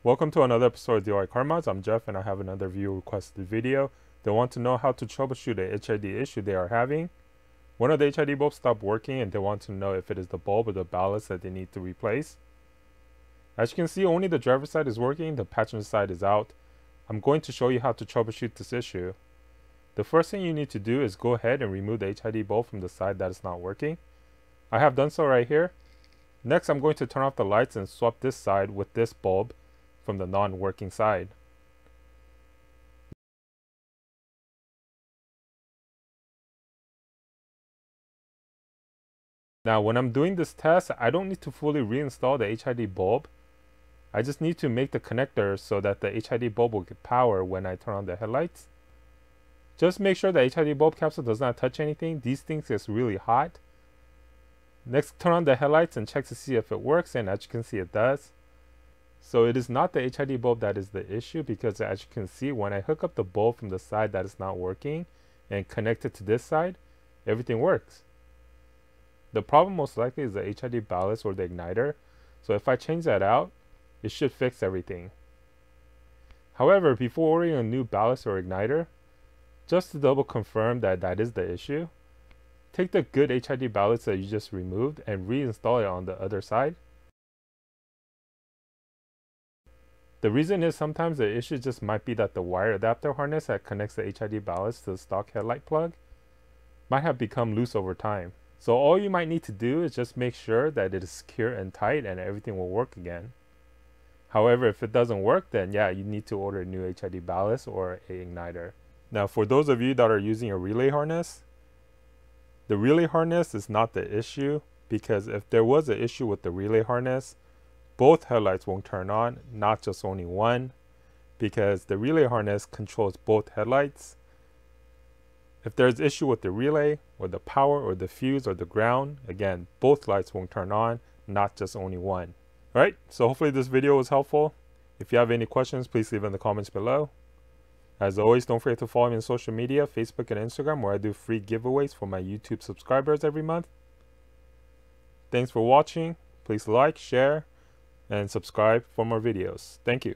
Welcome to another episode of Diycarmodz. I'm Jeff and I have another viewer requested video. They want to know how to troubleshoot a HID issue they are having. One of the HID bulbs stopped working and they want to know if it is the bulb or the ballast that they need to replace. As you can see, only the driver side is working, the passenger side is out. I'm going to show you how to troubleshoot this issue. The first thing you need to do is go ahead and remove the HID bulb from the side that is not working. I have done so right here. Next, I'm going to turn off the lights and swap this side with this bulb from the non-working side. Now when I'm doing this test, I don't need to fully reinstall the HID bulb. I just need to make the connector so that the HID bulb will get power when I turn on the headlights. Just make sure the HID bulb capsule does not touch anything. These things get really hot. Next, turn on the headlights and check to see if it works, and as you can see, it does. So it is not the HID bulb that is the issue, because as you can see, when I hook up the bulb from the side that is not working and connect it to this side, everything works. The problem most likely is the HID ballast or the igniter. So if I change that out, it should fix everything. However, before ordering a new ballast or igniter, just to double confirm that that is the issue, take the good HID ballast that you just removed and reinstall it on the other side. The reason is sometimes the issue just might be that the wire adapter harness that connects the HID ballast to the stock headlight plug might have become loose over time. So all you might need to do is just make sure that it is secure and tight and everything will work again. However, if it doesn't work, then yeah, you need to order a new HID ballast or a igniter. Now for those of you that are using a relay harness, the relay harness is not the issue, because if there was an issue with the relay harness, both headlights won't turn on, not just only one, because the relay harness controls both headlights. If there's an issue with the relay or the power or the fuse or the ground, again, both lights won't turn on, not just only one. Alright, so hopefully this video was helpful. If you have any questions, please leave in the comments below. As always, don't forget to follow me on social media, Facebook and Instagram, where I do free giveaways for my YouTube subscribers every month. Thanks for watching. Please like, share, and subscribe for more videos. Thank you.